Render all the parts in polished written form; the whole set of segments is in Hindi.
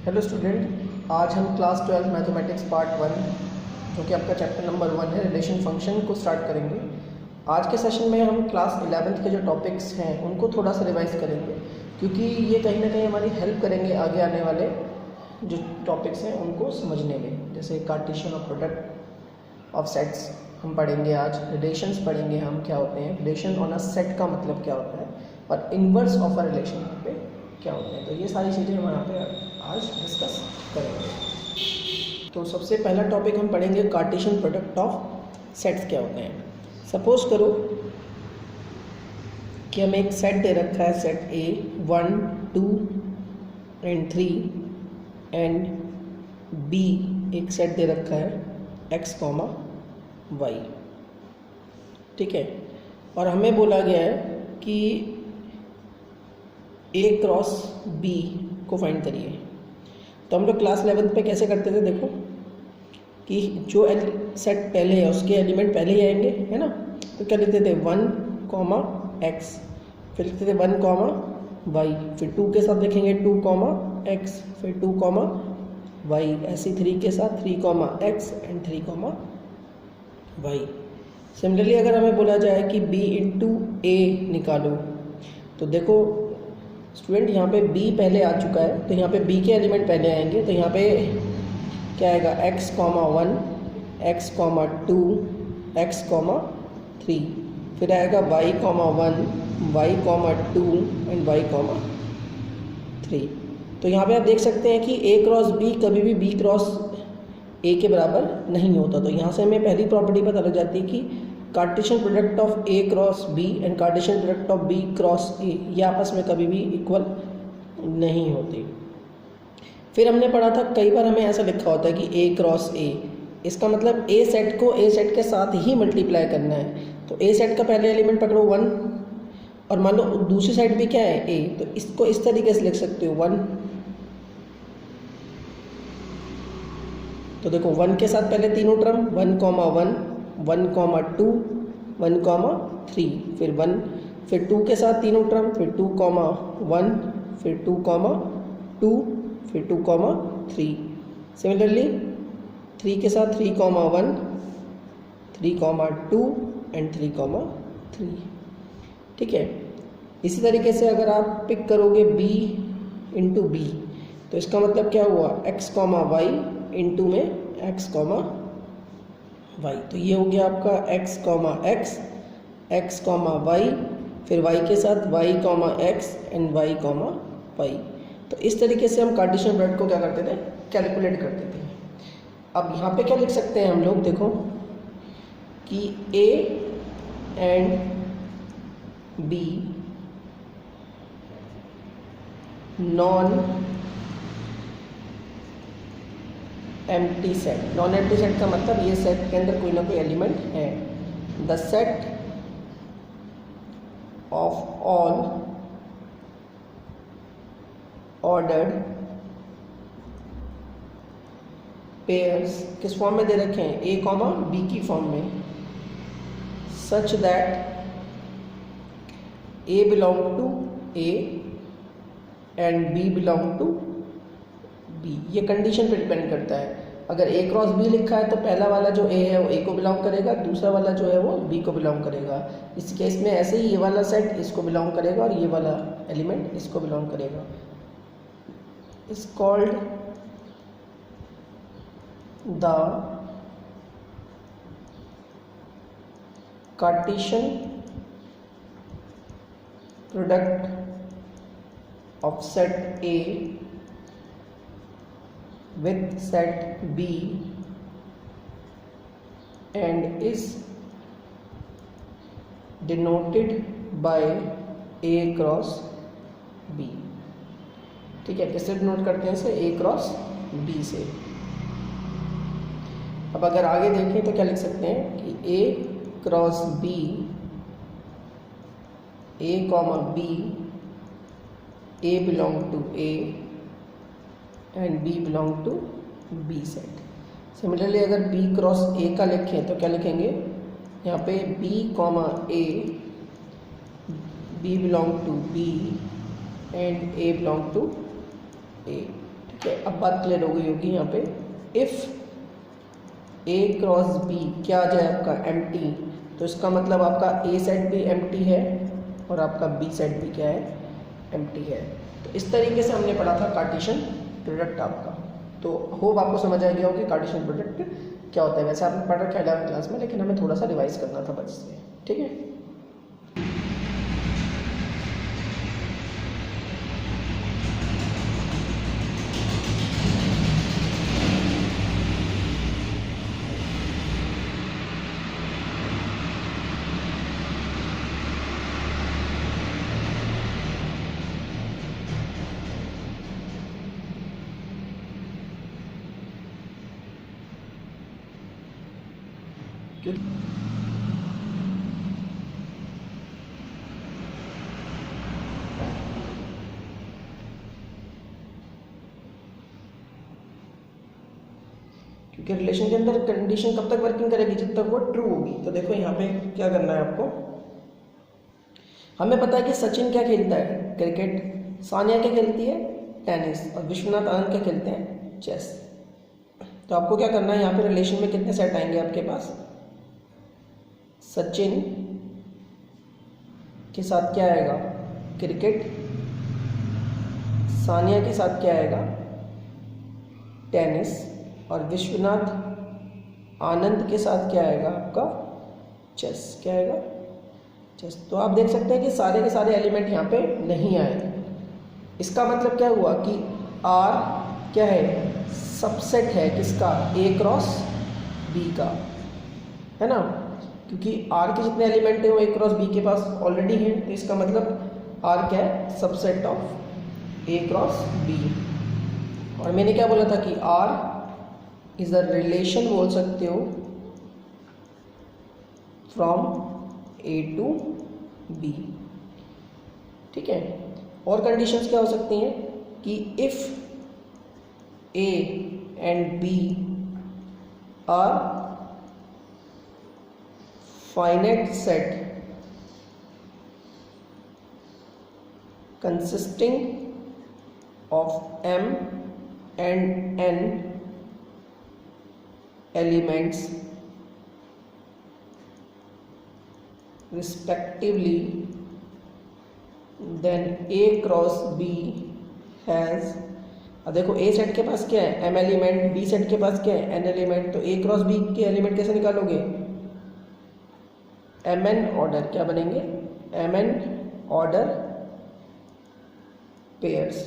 हेलो स्टूडेंट, आज हम क्लास 12 मैथमेटिक्स पार्ट 1 जो कि आपका चैप्टर नंबर 1 है रिलेशन फंक्शन को स्टार्ट करेंगे। आज के सेशन में हम क्लास 11th के जो टॉपिक्स हैं उनको थोड़ा सा रिवाइज करेंगे, क्योंकि ये कहीं ना कहीं हमारी हेल्प करेंगे आगे आने वाले जो टॉपिक्स हैं उनको समझने में। जैसे कार्टेशियन और प्रोडक्ट ऑफ सेट्स हम पढ़ेंगे, आज रिलेशंस पढ़ेंगे हम क्या होते हैं, रिलेशन ऑन अ सेट का मतलब क्या होता है और इन्वर्स ऑफ अ रिलेशन पे क्या होते हैं। तो ये सारी चीज़ें हम यहाँ पे आज डिस्कस करेंगे। तो सबसे पहला टॉपिक हम पढ़ेंगे कार्टेशियन प्रोडक्ट ऑफ सेट्स क्या होते हैं। सपोज करो कि हमें एक सेट दे रखा है, set A 1, 2 and 3 and B एक सेट दे रखा है x, y, ठीक है। और हमें बोला गया है कि a क्रॉस b को फाइंड करिए। तो हम लोग क्लास 11 पे कैसे करते थे, देखो कि जो सेट पहले है उसके एलिमेंट पहले ही आएंगे, है ना। तो क्या लिखते थे 1, x, फिर लिखते थे 1, y, फिर 2 के साथ लिखेंगे 2, x, फिर 2, y, ऐसे 3 के साथ 3, x एंड 3, y। सिमिलरली अगर हमें बोला जाए कि b इंटू a निकालो, तो देखो स्टूडेंट यहाँ पे b पहले आ चुका है, तो यहाँ पे b के एलिमेंट पहले आएंगे। तो यहाँ पे क्या आएगा x, 1, x, 2, x, 3, फिर आएगा y, 1, y, 2 एंड y, 3। तो यहाँ पे आप देख सकते हैं कि a क्रॉस b कभी भी b क्रॉस a के बराबर नहीं होता। तो यहाँ से हमें पहली प्रॉपर्टी पता लग जाती है कि Cartesian product of a cross b and Cartesian product of b cross a ये आपस में कभी भी इक्वल नहीं होते। फिर हमने पढ़ा था कई बार हमें ऐसा लिखा होता है कि a क्रॉस a, इसका मतलब a सेट को a सेट के साथ ही मल्टीप्लाई करना है। तो a सेट का पहले एलिमेंट पकड़ो 1 और मान लो दूसरी साइड भी क्या है a, तो इसको इस तरीके से लिख सकते हो 1। तो देखो 1 के साथ पहले तीनों टर्म 1, 1, 2, 1, 3, फिर 1, फिर 2 के साथ तीनों टर्म, फिर 2, 1, फिर 2, 2, फिर 2, 3। सिमिलरली 3 के साथ 3, 1, 3, 2 एंड 3, 3, ठीक है। इसी तरीके से अगर आप पिक करोगे b इंटू बी, तो इसका मतलब क्या हुआ x, y इंटू में x, y। तो ये हो गया आपका x, x, y, फिर y के साथ y, x and y, y। तो इस तरीके से हम कार्टेशियन प्रोडक्ट को क्या करते थे, कैलकुलेट करते थे। अब यहाँ पे क्या लिख सकते हैं हम लोग, देखो कि a and b non empty set. Non empty set का मतलब ये सेट के अंदर कोई ना कोई एलिमेंट है। The set of all ordered pairs किस फॉर्म में दे रखे हैं, a, b की फॉर्म में, such that a belong to a and b belong to b। ये कंडीशन पे डिपेंड करता है। अगर a क्रॉस b लिखा है तो पहला वाला जो a है वो a को बिलोंग करेगा, दूसरा वाला जो है वो b को बिलोंग करेगा। इस केस में ऐसे ही ये वाला सेट इसको बिलोंग करेगा और ये वाला एलिमेंट इसको बिलोंग करेगा। Is called the Cartesian product of set A with set B and is denoted by A cross B। ठीक है, किससे डिनोट करते हैं इसे, A क्रॉस B से। अब अगर आगे देखें तो क्या लिख सकते हैं कि A cross B, A, B, A belong to A and B belong to B set. Similarly अगर B क्रॉस A का लिखें तो क्या लिखेंगे, यहाँ पे B, A, B belong to B and A belong to A। ठीक है, अब बात क्लियर हो गई होगी यहाँ पे। इफ़ A क्रॉस B क्या आ जाए आपका एम्प्टी, तो इसका मतलब आपका A सेट भी एम्प्टी है और आपका B सेट भी क्या है, एम्प्टी है। तो इस तरीके से हमने पढ़ा था कार्टेशियन प्रोडक्ट आपका। तो होप आपको समझ आ गया होगा कि कार्टेशियन प्रोडक्ट क्या होता है। वैसे आपने पढ़ रखा है 11वीं क्लास में, लेकिन हमें थोड़ा सा रिवाइज करना था बस से, ठीक है। क्योंकि रिलेशन के अंदर कंडीशन कब तक वर्किंग करेगी, जब तक वो ट्रू होगी। तो देखो यहाँ पे क्या करना है आपको, हमें पता है कि सचिन क्या खेलता है, क्रिकेट, सानिया क्या खेलती है, टेनिस, और विश्वनाथ आनंद क्या खेलते हैं, चेस। तो आपको क्या करना है, यहाँ पे रिलेशन में कितने सेट आएंगे आपके पास, सचिन के साथ क्या आएगा, क्रिकेट, सानिया के साथ क्या आएगा, टेनिस, और विश्वनाथ आनंद के साथ क्या आएगा आपका, चेस। क्या आएगा, चेस। तो आप देख सकते हैं कि सारे के सारे एलिमेंट यहाँ पे नहीं आए। इसका मतलब क्या हुआ कि R क्या है, सबसेट है किसका, A क्रॉस B का, है ना। क्योंकि R के जितने एलिमेंट हैं वो A क्रॉस B के पास ऑलरेडी हैं, तो इसका मतलब R क्या है, subset of A cross B। और मैंने क्या बोला था कि R इज अ रिलेशन, बोल सकते हो, फ्रॉम A टू B, ठीक है। और कंडीशंस क्या हो सकती हैं कि if A and B are finite set consisting of M and N elements respectively, then A cross B has, अब देखो A सेट के पास क्या है, M एलिमेंट, B सेट के पास क्या है, N एलिमेंट। तो A क्रॉस B के एलिमेंट कैसे निकालोगे, Mn ऑर्डर, क्या बनेंगे, Mn ऑर्डर पेयर्स,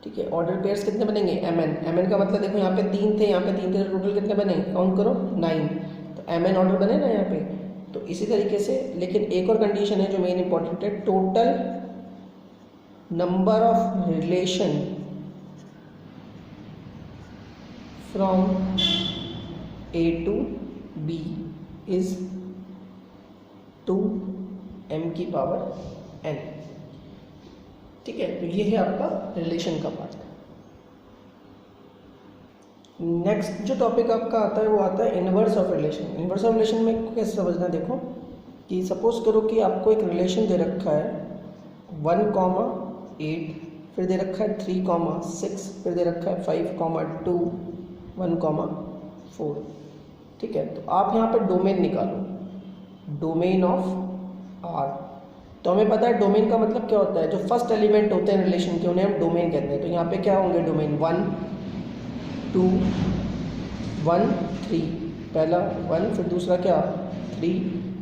ठीक है। ऑर्डर पेयर्स कितने बनेंगे, Mn का मतलब देखो यहाँ पे 3 थे, यहाँ पे 3 थे, टोटल कितने बने, काउंट करो 9। तो Mn ऑर्डर बने ना यहाँ पे। तो इसी तरीके से, लेकिन एक और कंडीशन है जो मेन इंपॉर्टेंट है, total number of relation from A to B is 2m की पावर n, ठीक है। तो ये है आपका रिलेशन का पार्ट। नेक्स्ट जो टॉपिक आपका आता है वो आता है inverse of relation. Inverse of relation में कैसे समझना, देखो कि सपोज करो कि आपको एक रिलेशन दे रखा है 1,8, फिर दे रखा है 3,6, फिर दे रखा है 5,2, 1,4, ठीक है। तो आप यहाँ पर डोमेन निकालो, डोमेन ऑफ R। तो हमें पता है डोमेन का मतलब क्या होता है, जो फर्स्ट एलिमेंट होते हैं रिलेशन के उन्हें हम डोमेन कहते हैं। तो यहाँ पे क्या होंगे डोमेन, 1 2 1 3, पहला 1, फिर दूसरा क्या 3,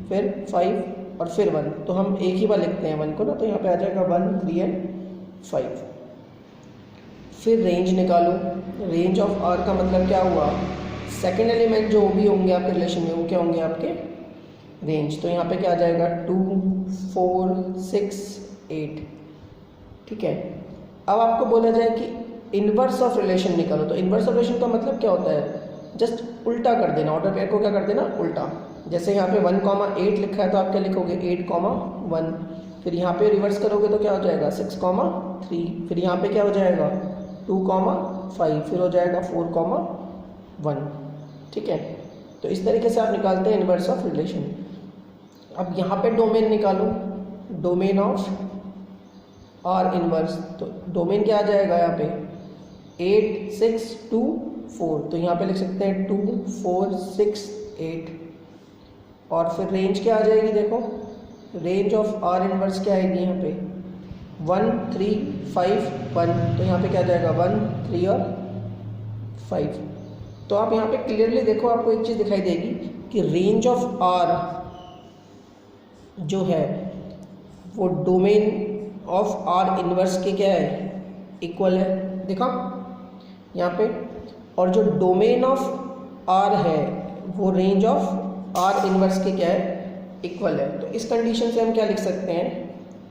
फिर 5 और फिर 1। तो हम एक ही बार लिखते हैं 1 को ना, तो यहाँ पे आ जाएगा 1 3 एंड 5। फिर रेंज निकालो, रेंज ऑफ R का मतलब क्या हुआ, सेकेंड एलिमेंट जो भी होंगे आपके रिलेशन में वो क्या होंगे आपके रेंज। तो यहाँ पे क्या आ जाएगा 2 4 6 8, ठीक है। अब आपको बोला जाए कि इनवर्स ऑफ रिलेशन निकालो, तो इनवर्स ऑफ रिलेशन का मतलब क्या होता है, जस्ट उल्टा कर देना, ऑर्डर पेयर को क्या कर देना, उल्टा। जैसे यहाँ पे 1,8 लिखा है तो आप क्या लिखोगे 8,1, फिर यहाँ पे रिवर्स करोगे तो क्या हो जाएगा 6,3, फिर यहाँ पे क्या हो जाएगा 2,5, फिर हो जाएगा 4,1, ठीक है। तो इस तरीके से आप निकालते हैं इनवर्स ऑफ रिलेशन। अब यहाँ पे डोमेन निकालो, डोमेन ऑफ आर इनवर्स, तो डोमेन क्या आ जाएगा यहाँ पे 8 6 2 4, तो यहाँ पे लिख सकते हैं 2 4 6 8। और फिर रेंज क्या आ जाएगी, देखो रेंज ऑफ आर इनवर्स क्या आएगी यहाँ पे 1 3 5 1, तो यहाँ पे क्या आ जाएगा 1 3 और 5। तो आप यहाँ पे क्लियरली देखो, आपको एक चीज़ दिखाई देगी कि रेंज ऑफ आर जो है वो डोमेन ऑफ आर इनवर्स के क्या है इक्वल है, देखा यहाँ पे। और जो डोमेन ऑफ आर है वो रेंज ऑफ आर इनवर्स के क्या है इक्वल है। तो इस कंडीशन से हम क्या लिख सकते हैं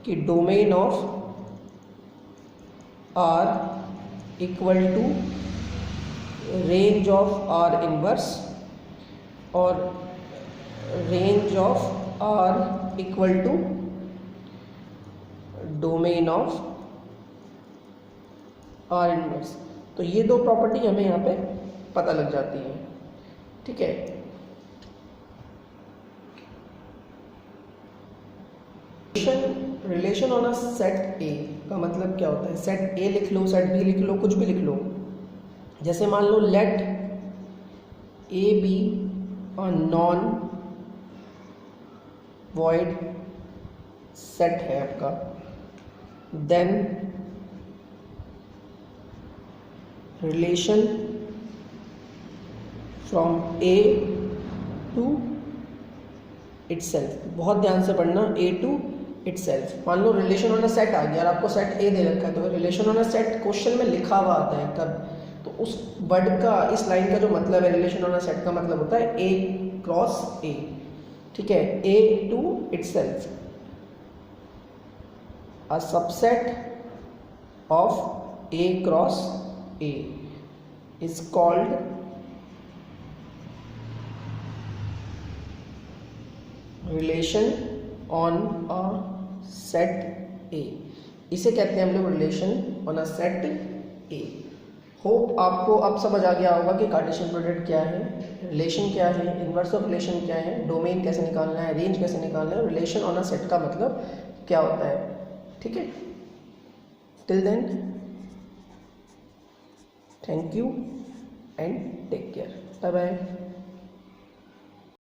कि domain of R equal to range of R inverse और range of R equal to domain of R inverse. तो ये दो प्रॉपर्टी हमें यहाँ पे पता लग जाती है, ठीक है। रिलेशन ऑन अ सेट ए का मतलब क्या होता है, सेट ए लिख लो, सेट बी लिख लो, कुछ भी लिख लो। जैसे मान लो let A be a non void set है आपका, then relation from A to itself, बहुत ध्यान से पढ़ना, ए टू इटसेल्फ। मान लो रिलेशन ऑन अ सेट आ गया और आपको सेट ए दे रखा है, तो relation on a set question में लिखा हुआ आता है कब, तो उस वर्ड का, इस लाइन का जो मतलब है रिलेशन ऑन अ सेट का मतलब होता है ए क्रॉस ए, ठीक है। A to itself, a subset of A cross A is called relation on a set A, इसे कहते हैं हम लोग relation on a set A. Hope आपको अब समझ आ गया होगा कि कार्टेशियन प्रोडक्ट क्या है, रिलेशन क्या है, इनवर्स ऑफ रिलेशन क्या है, डोमेन कैसे निकालना है, रेंज कैसे निकालना है, रिलेशन ऑन अ सेट का मतलब क्या होता है, ठीक है। Till then thank you and take care, bye bye.